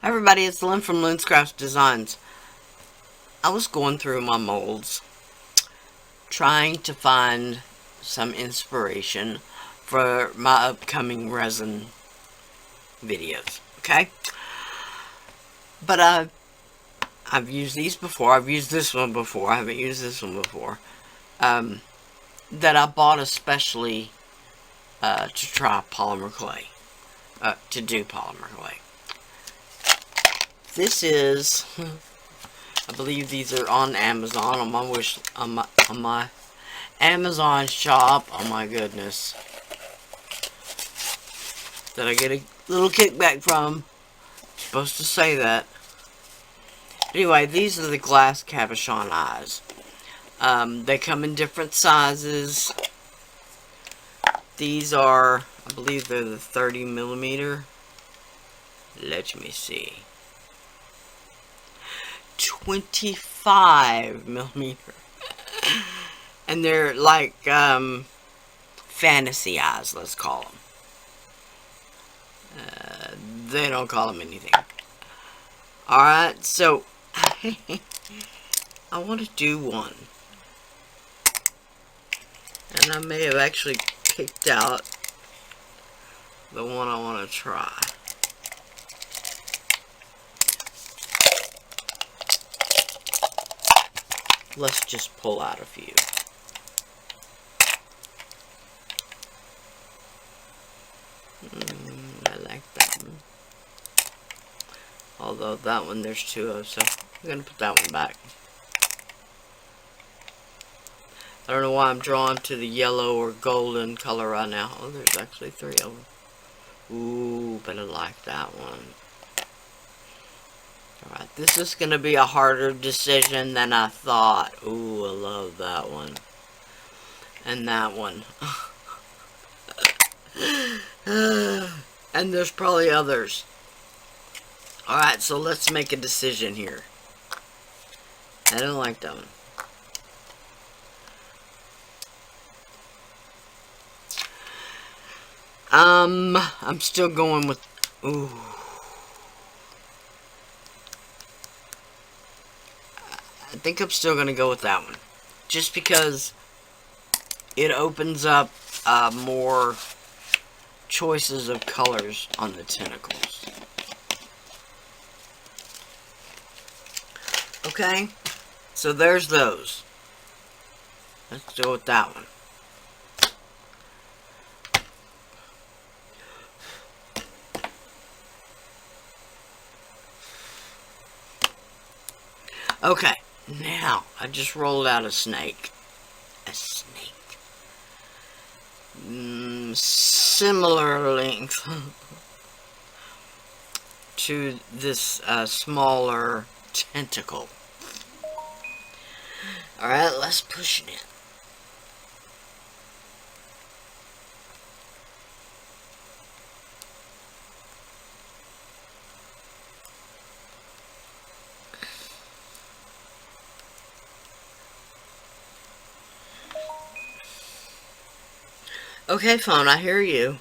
Hi everybody, it's Lynn from LynzCraftzDesignz. I was going through my molds, trying to find some inspiration for my upcoming resin videos, okay? But I've used these before. I've used this one before. I haven't used this one before. That I bought especially to try polymer clay, to do polymer clay. This is, I believe these are on Amazon, on my Amazon shop. Oh my goodness. That I get a little kickback from. Supposed to say that. Anyway, these are the glass cabochon eyes. They come in different sizes. These are, I believe they're the 30 millimeter. Let me see. 25 millimeter. And they're like fantasy eyes, let's call them. They don't call them anything. Alright, so I want to do one. And I may have actually picked out the one I want to try. Let's just pull out a few. I like that one. Although that one there's two of, so I'm going to put that one back. I don't know why I'm drawn to the yellow or golden color right now. Oh, there's actually three of them. Ooh, but I like that one. Alright, this is going to be a harder decision than I thought. Ooh, I love that one. And that one. And there's probably others. Alright, so let's make a decision here. I don't like that one. I'm still going with... Ooh. I think I'm still going to go with that one. Just because it opens up more choices of colors on the tentacles. Okay? So there's those. Let's go with that one. Okay. Now, I just rolled out a snake. A snake. Similar length to this smaller tentacle. Alright, let's push it in. Okay, phone, I hear you.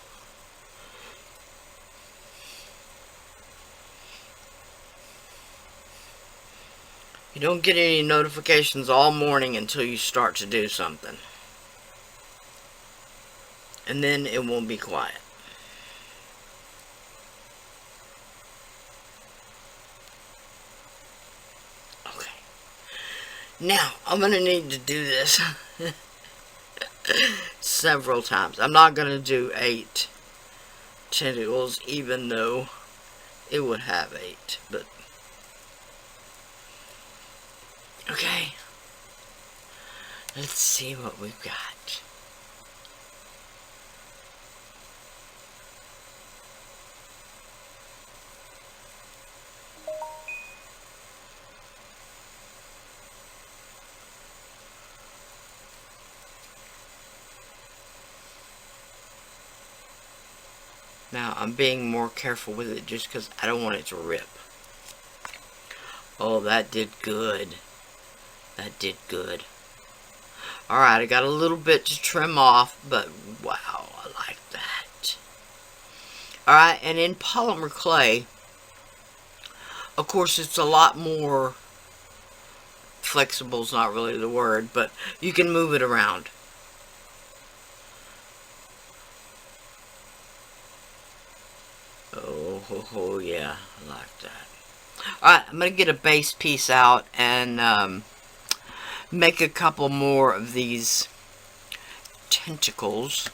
You don't get any notifications all morning until you start to do something. And then it won't be quiet. Okay. Now, I'm going to need to do this several times. I'm not going to do 8 tentacles, even though it would have 8, but okay, let's see what we've got. Now, I'm being more careful with it just because I don't want it to rip. Oh, that did good. That did good. Alright, I got a little bit to trim off, but wow, I like that. Alright, and in polymer clay, Of course, it's a lot more flexible, is not really the word, but you can move it around. Oh, yeah, I like that. Alright, I'm going to get a base piece out and make a couple more of these tentacles.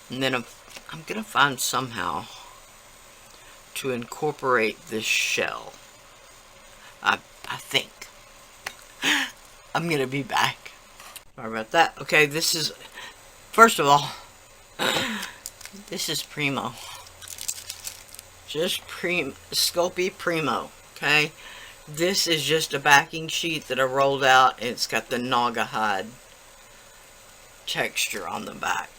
And then I'm going to find somehow to incorporate this shell. I think. I'm going to be back. Sorry about that. Okay, this is, first of all, this is primo. Just Sculpey primo, okay? This is just a backing sheet that I rolled out, and it's got the Naugahyde texture on the back.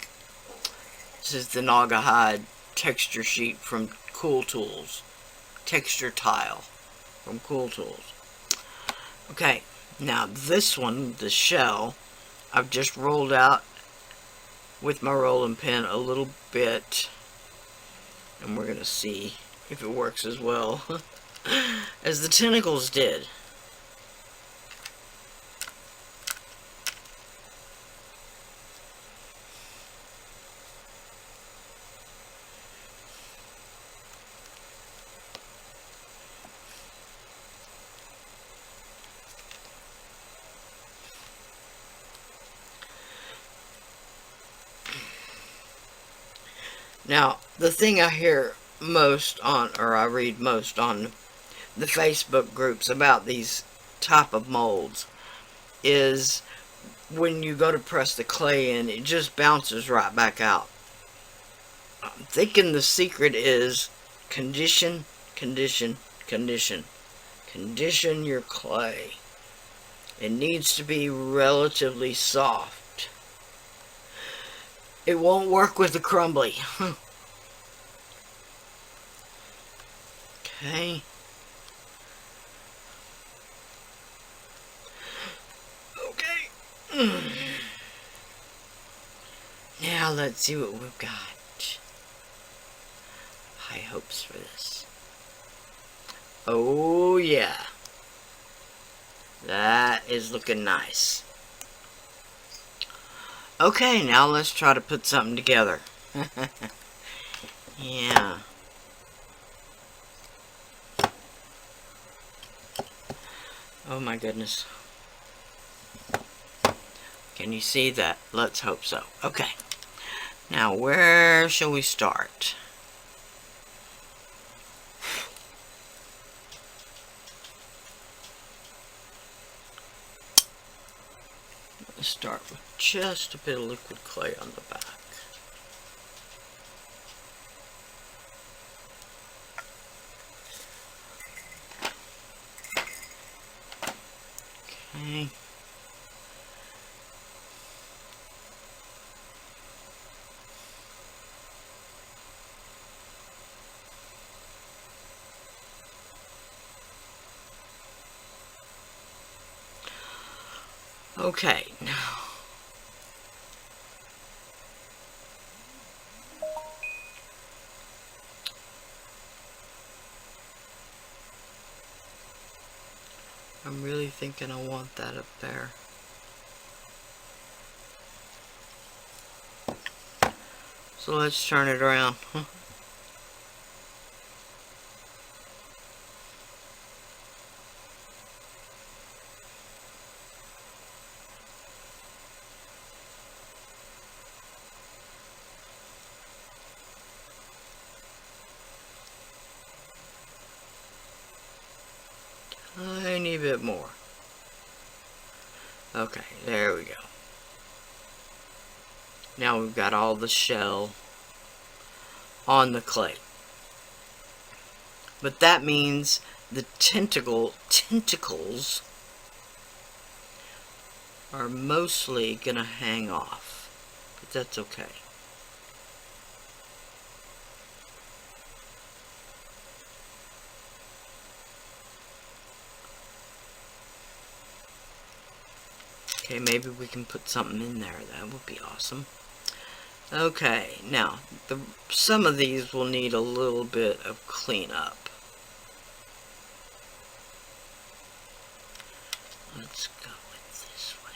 This is the Naugahyde texture sheet from Cool Tools. Texture tile from Cool Tools. Okay, now this one, the shell, I've just rolled out with my rolling pin a little bit, and we're going to see if it works as well as the tentacles did. Now, the thing I hear most on, or I read most on the Facebook groups about these type of molds, is when you go to press the clay in, it just bounces right back out. I'm thinking the secret is condition, condition, condition. Condition your clay. It needs to be relatively soft. It won't work with the crumbly. Okay. Okay. Now let's see what we've got. High hopes for this. Oh yeah. That is looking nice. Okay, now let's try to put something together. Yeah. Oh my goodness. Can you see that? Let's hope so. Okay. Now, where shall we start? Let's start with just a bit of liquid clay on the back. Okay. Okay, now I'm really thinking I want that up there. So let's turn it around. Tiny bit more. Okay, there we go. Now we've got all the shell on the clay. But that means the tentacles are mostly gonna hang off. But that's okay. Okay, maybe we can put something in there. That would be awesome. Okay, now, some of these will need a little bit of cleanup. Let's go with this way.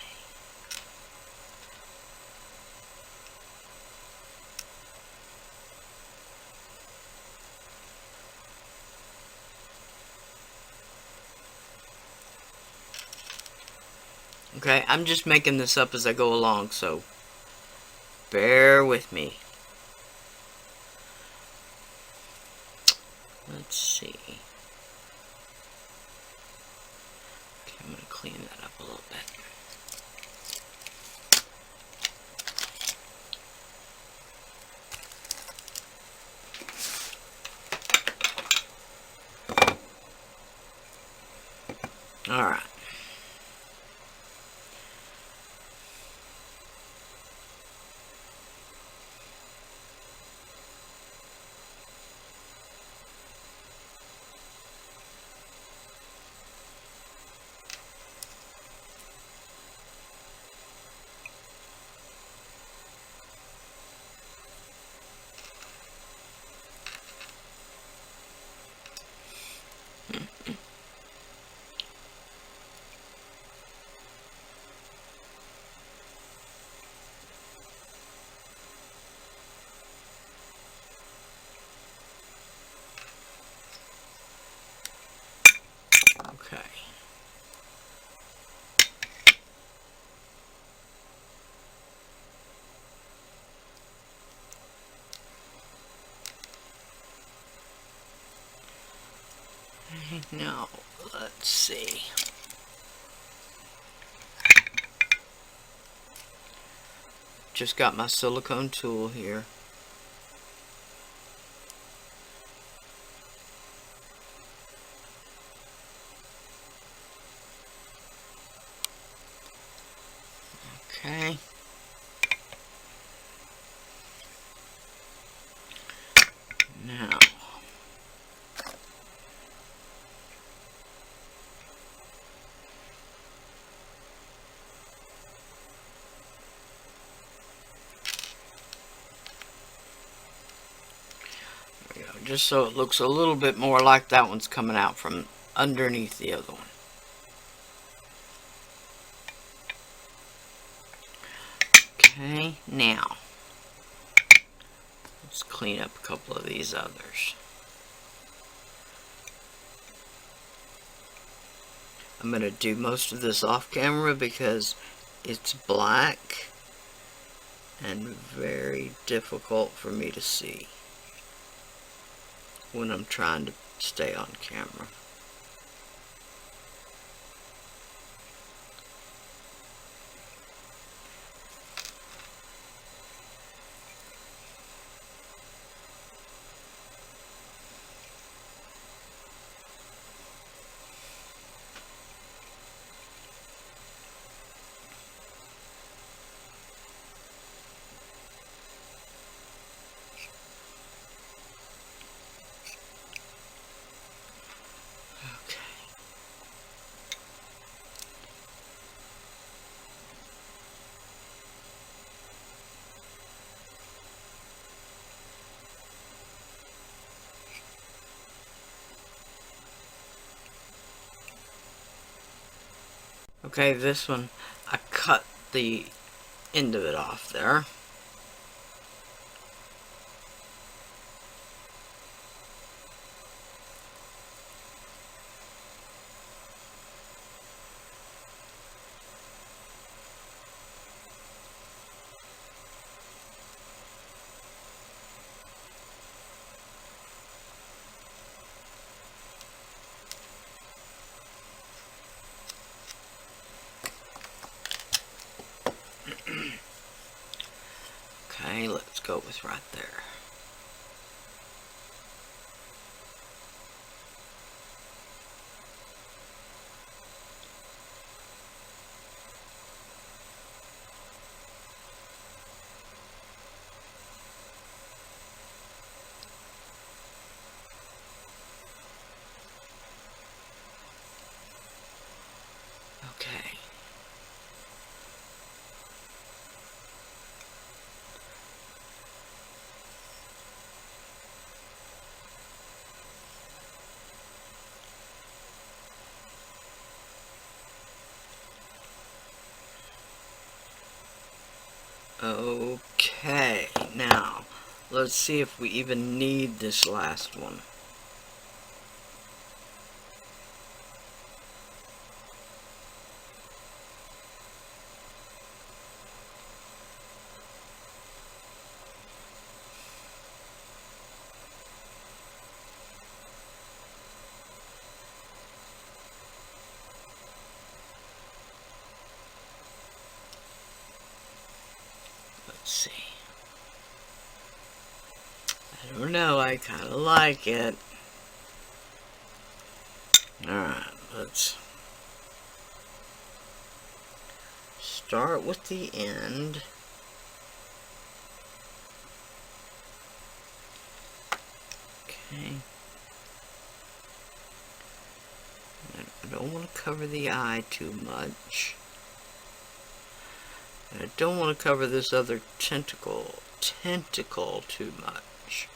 Okay, I'm just making this up as I go along, so bear with me. Let's see. Okay, I'm going to clean that up a little bit. All right. Okay. Now, let's see. Just got my silicone tool here. Okay. Now, there we go. Just so it looks a little bit more like that one's coming out from underneath the other one. Okay, now let's clean up a couple of these others. I'm going to do most of this off camera because it's black and very difficult for me to see when I'm trying to stay on camera. Okay, this one, I cut the end of it off there. Okay, let's go with right there. Okay. Okay, now let's see if we even need this last one. Let's see. I don't know, I kind of like it. Alright, let's start with the end. Okay. I don't want to cover the eye too much. I don't want to cover this other tentacle too much.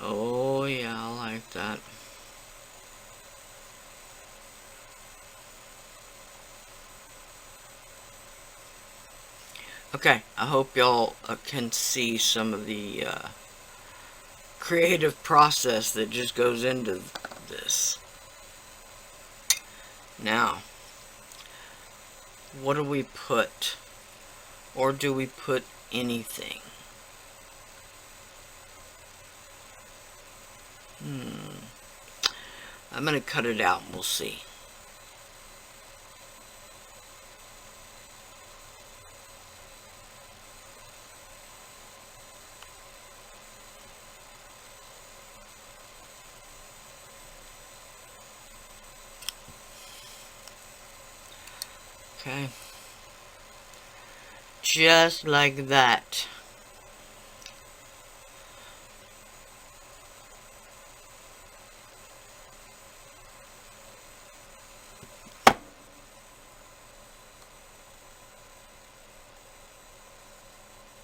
Oh yeah, I like that. Okay, I hope y'all can see some of the creative process that just goes into this. Now, what do we put? Or do we put anything? I'm going to cut it out and we'll see. Okay. Just like that.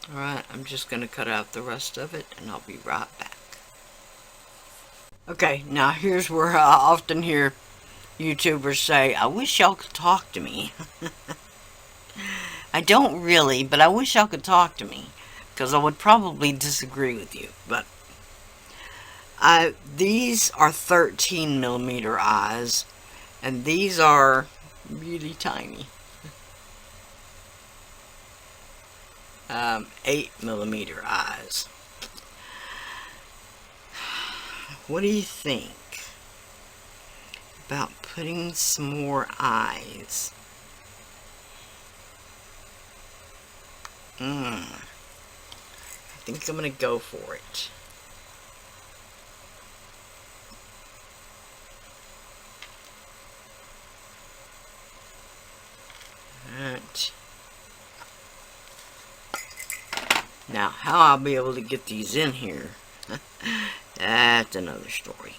Alright, I'm just going to cut out the rest of it and I'll be right back. Okay, now here's where I often hear YouTubers say, I wish y'all could talk to me. I don't really, but I wish y'all could talk to me, because I would probably disagree with you. But these are 13mm eyes, and these are really tiny. 8mm eyes. What do you think about putting some more eyes? I think I'm gonna go for it. Alright. Now, how I'll be able to get these in here, that's another story.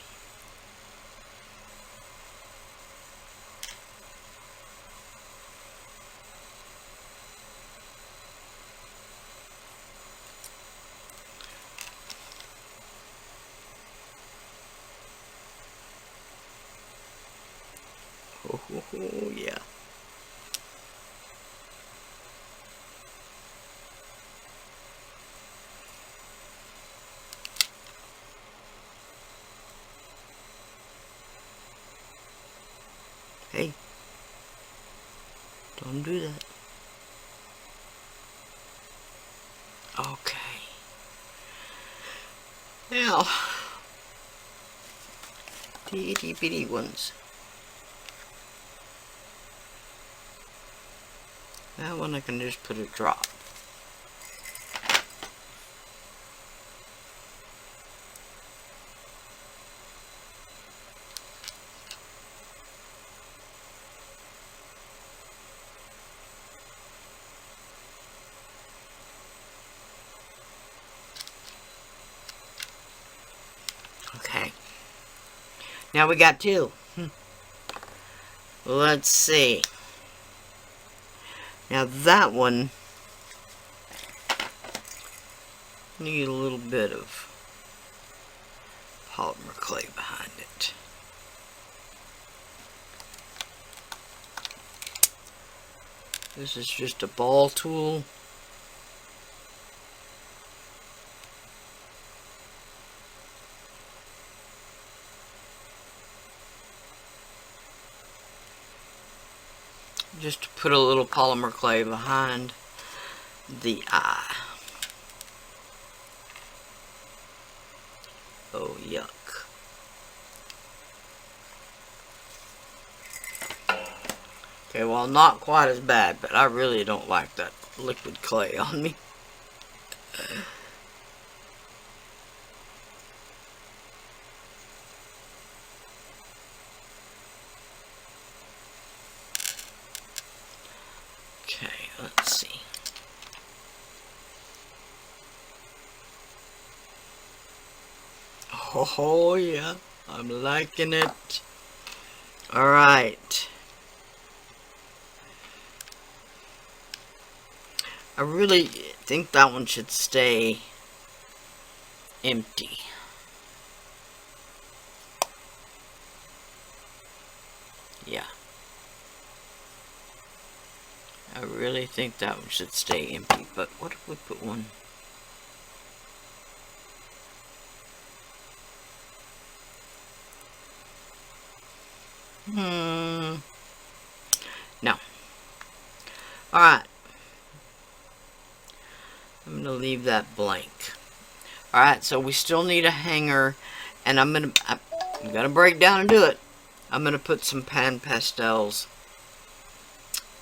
Oh, yeah. Hey, don't do that. Okay. Now, the itty bitty ones. That one I can just put a drop. Okay. Now we got two. Let's see. Now that one need a little bit of polymer clay behind it. This is just a ball tool. Just to put a little polymer clay behind the eye. Oh, yuck. Okay, well, not quite as bad, but I really don't like that liquid clay on me. Okay, let's see. Oh, yeah, I'm liking it. Alright. I really think that one should stay empty. Yeah. I really think that one should stay empty. But what if we put one? No. Alright. I'm going to leave that blank. Alright, so we still need a hanger. And I'm going to break down and do it. I'm going to put some pan pastels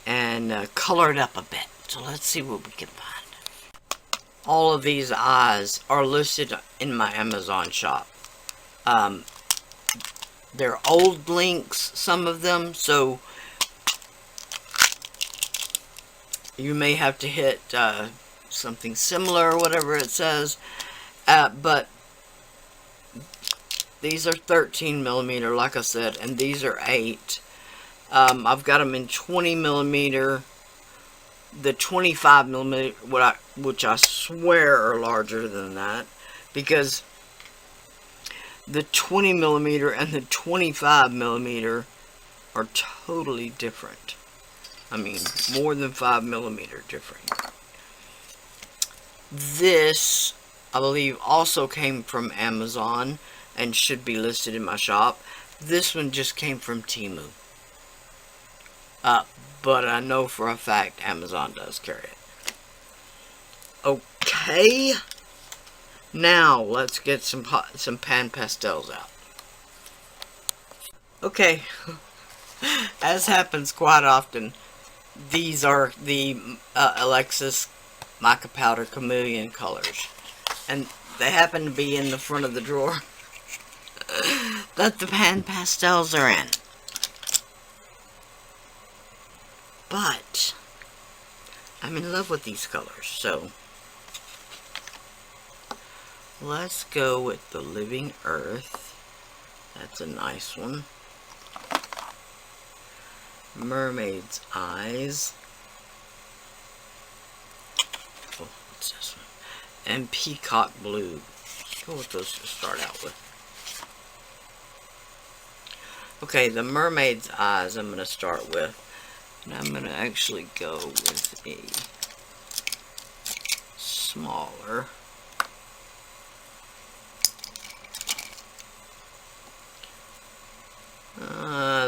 and color it up a bit. So let's see what we can find. All of these eyes are listed in my Amazon shop. They're old links, some of them, so you may have to hit something similar or whatever it says. But these are 13 millimeter, like I said, and these are 8. I've got them in 20 millimeter, the 25 millimeter, which I swear are larger than that, because the 20 millimeter and the 25 millimeter are totally different. I mean, more than 5 millimeter different. This, I believe, also came from Amazon and should be listed in my shop. This one just came from Temu. But I know for a fact Amazon does carry it. Okay. Now, let's get some pan pastels out. Okay. As happens quite often, these are the Alexis micapowder chameleon colors. And they happen to be in the front of the drawer that the pan pastels are in. But I'm in love with these colors, so let's go with the Living Earth. That's a nice one. Mermaid's Eyes. Oh, what's this one? And Peacock Blue. Let's go with those to start out with. Okay, the Mermaid's Eyes I'm going to start with. And I'm going to actually go with a smaller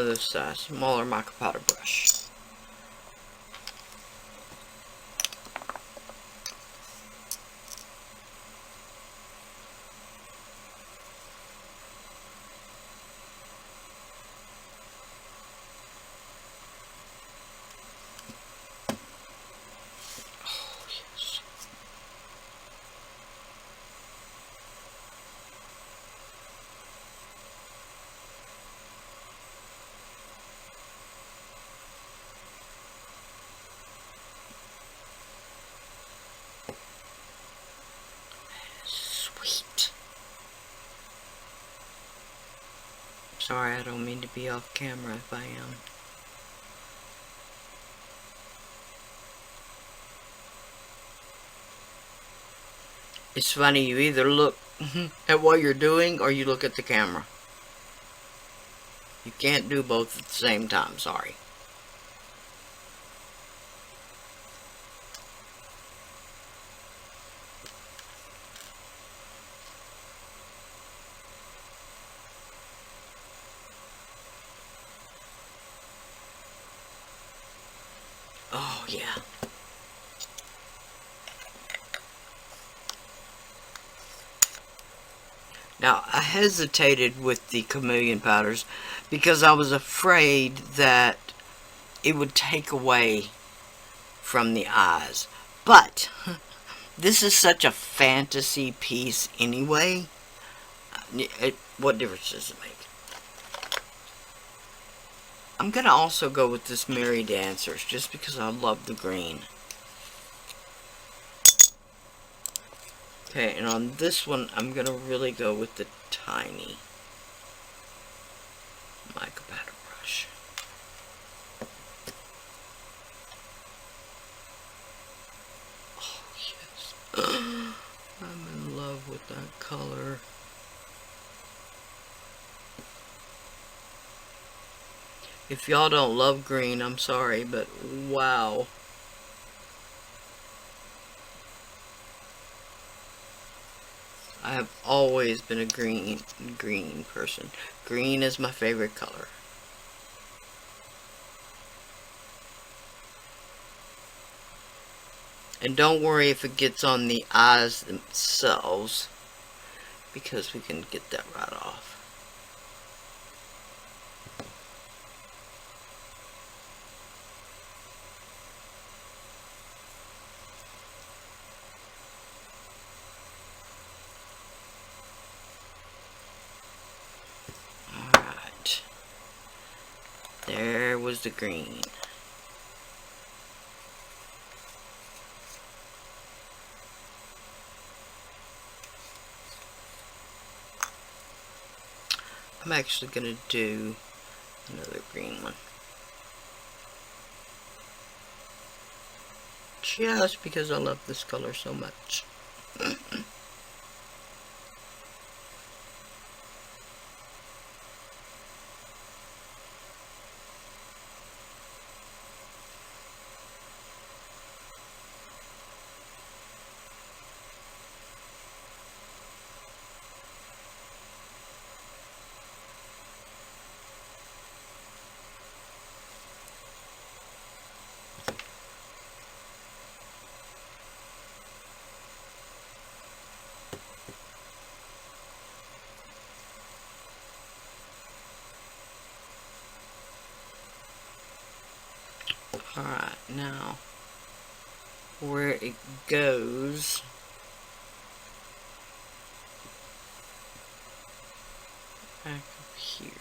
this smaller mica powder brush. Sorry, I don't mean to be off camera if I am. It's funny, you either look at what you're doing or you look at the camera. You can't do both at the same time, sorry. Oh, yeah. Now, I hesitated with the chameleon powders because I was afraid that it would take away from the eyes. But this is such a fantasy piece anyway. What difference does it make? I'm going to also go with this Merry Dancers just because I love the green. Okay, and on this one, I'm going to really go with the tiny micapowder brush. Oh, yes. I'm in love with that color. If y'all don't love green, I'm sorry, but wow. I have always been a green person. Green is my favorite color. And don't worry if it gets on the eyes themselves, because we can get that right off. Alright. There was the green. I'm actually going to do another green one. Just because I love this color so much. Alright, now where it goes, back up here.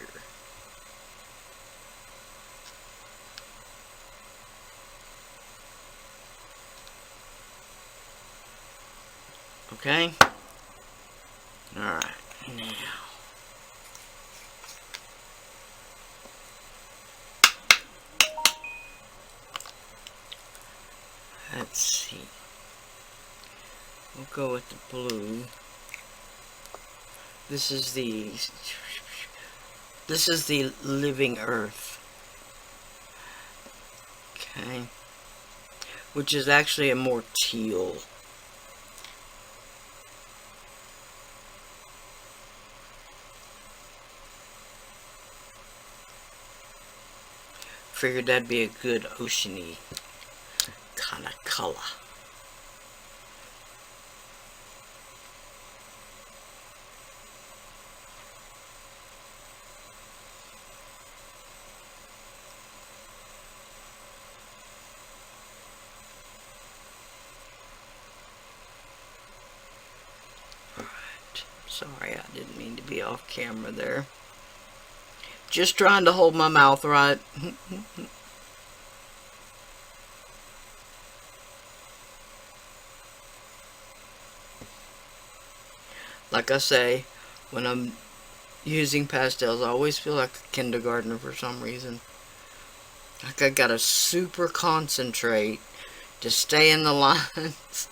Okay? Alright, now let's see. We'll go with the blue. This is the living earth. Okay. Which is actually a more teal. Figured that'd be a good oceany kind of color. Alright, sorry, I didn't mean to be off camera there. Just trying to hold my mouth right. Like I say, when I'm using pastels, I always feel like a kindergartner for some reason. Like I gotta super concentrate to stay in the lines.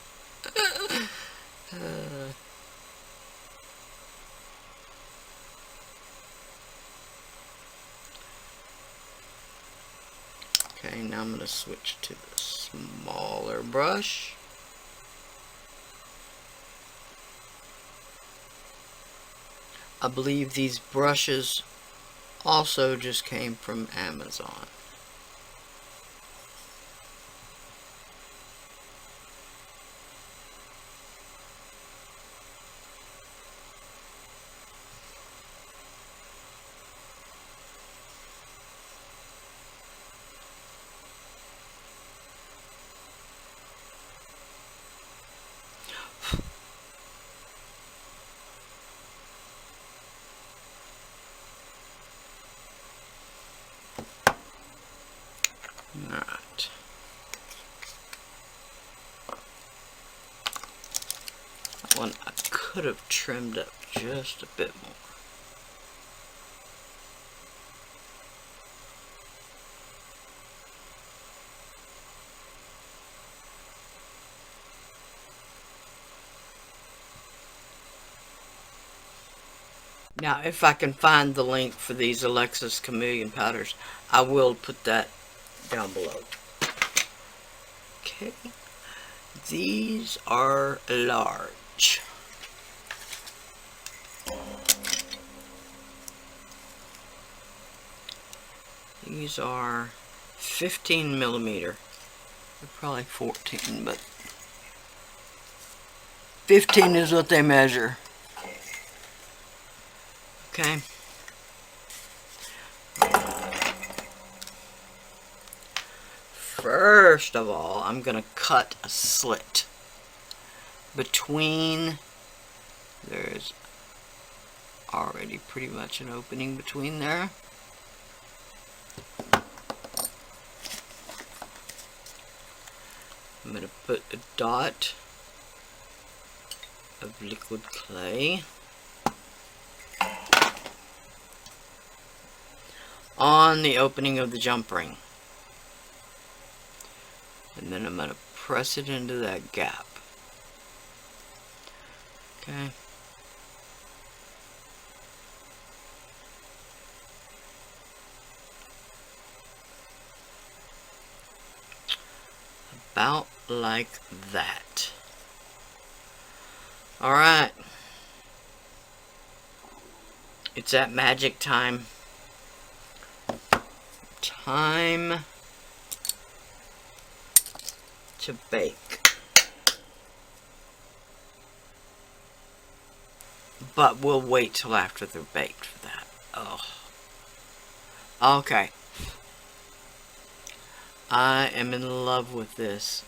Okay, now I'm going to switch to the smaller brush. I believe these brushes also just came from Amazon. Alright. That one I could have trimmed up just a bit more. Now, if I can find the link for these Alexis Chameleon powders, I will put that down below. Okay, these are large. These are 15 millimeter. They're probably 14, but 15 is what they measure. Okay. First of all, I'm going to cut a slit between. There's already pretty much an opening between there. I'm going to put a dot of liquid clay on the opening of the jump ring. And then I'm going to press it into that gap. Okay. About like that. Alright. It's that magic time. Time to bake. But we'll wait till after they're baked for that. Oh. Okay. I am in love with this.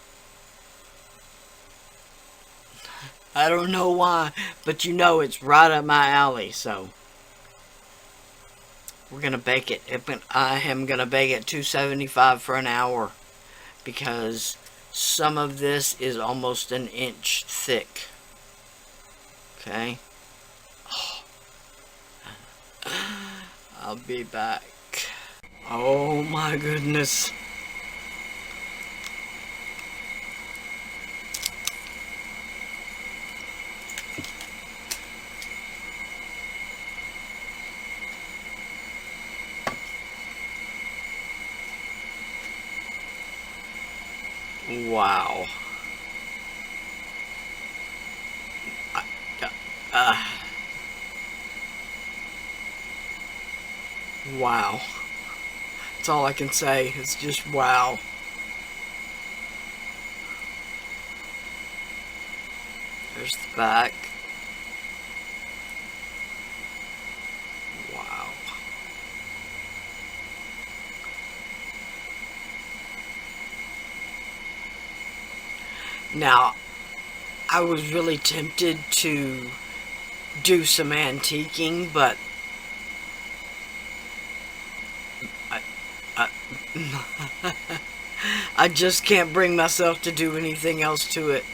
I don't know why, but you know it's right up my alley, so we're gonna bake it. I am gonna bake it 275 for an hour because some of this is almost an inch thick. Okay. I'll be back. Oh my goodness. Wow. Wow. That's all I can say. It's just wow. There's the back. Wow. Now, I was really tempted to do some antiquing, but I just can't bring myself to do anything else to it.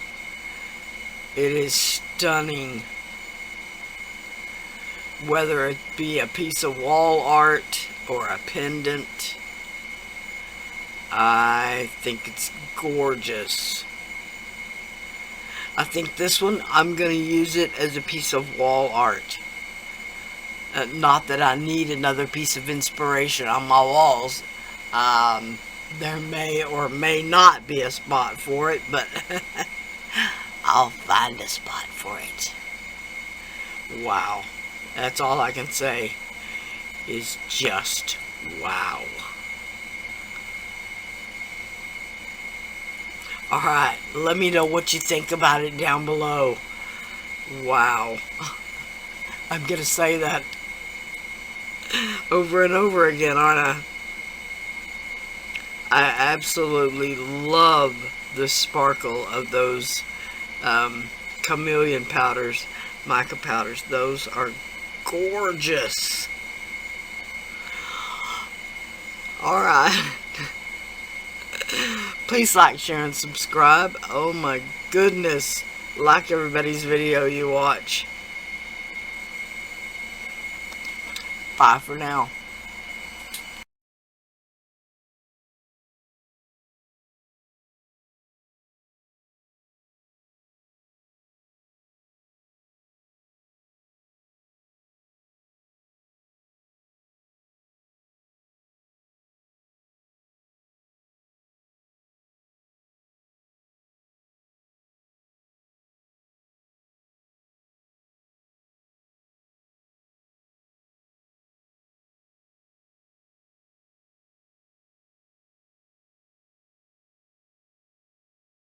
It is stunning. Whether it be a piece of wall art or a pendant, I think it's gorgeous. I think this one, I'm going to use it as a piece of wall art. Not that I need another piece of inspiration on my walls. There may or may not be a spot for it, but I'll find a spot for it. Wow. That's all I can say is just wow. Alright, let me know what you think about it down below. Wow. I'm gonna say that over and over again, aren't I? I absolutely love the sparkle of those chameleon powders, mica powders. Those are gorgeous. Alright. Please like, share, and subscribe. Oh my goodness. Like everybody's video you watch. Bye for now.